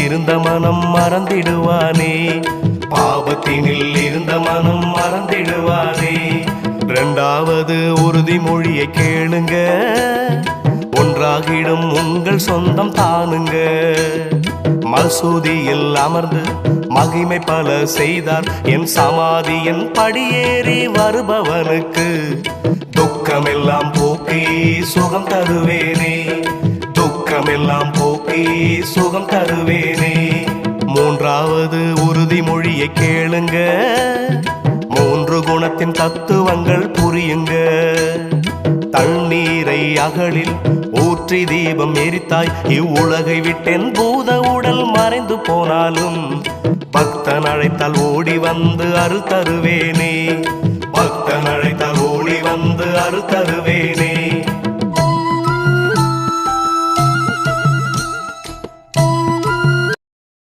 இருந்த மனம் மறந்திடுவானே, பாவத்தினில் இருந்த மனம் மறந்திடுவானே. இரண்டாவது உறுதிமொழியை கேளுங்க, ஒன்றாகிடும் உங்கள் சொந்தம் தானுங்க. மசூதியில் அமர்ந்து மகிமை பல செய்தார், என் சமாதியின் படியேறி வருபவனுக்கு துக்கமெல்லாம் போக்கி சுகம் தருவேனே, துக்கமெல்லாம் போக்கி சுகம் தருவேனே. மூன்றாவது உறுதிமொழியை கேளுங்க, மூன்று குணத்தின் தத்துவங்கள் புரியுங்க. தண்ணீரை அகலில் ஊற்றி தீபம் எரித்தாய், இவ்வுலகை விட்டென் பூத உடல் மறைந்து போனாலும் பக்தன் அழைத்தால் ஓடி வந்து அருள் தருவேனே, பக்தன் அழைத்தால் ஓடி வந்து அருள் தருவேனே.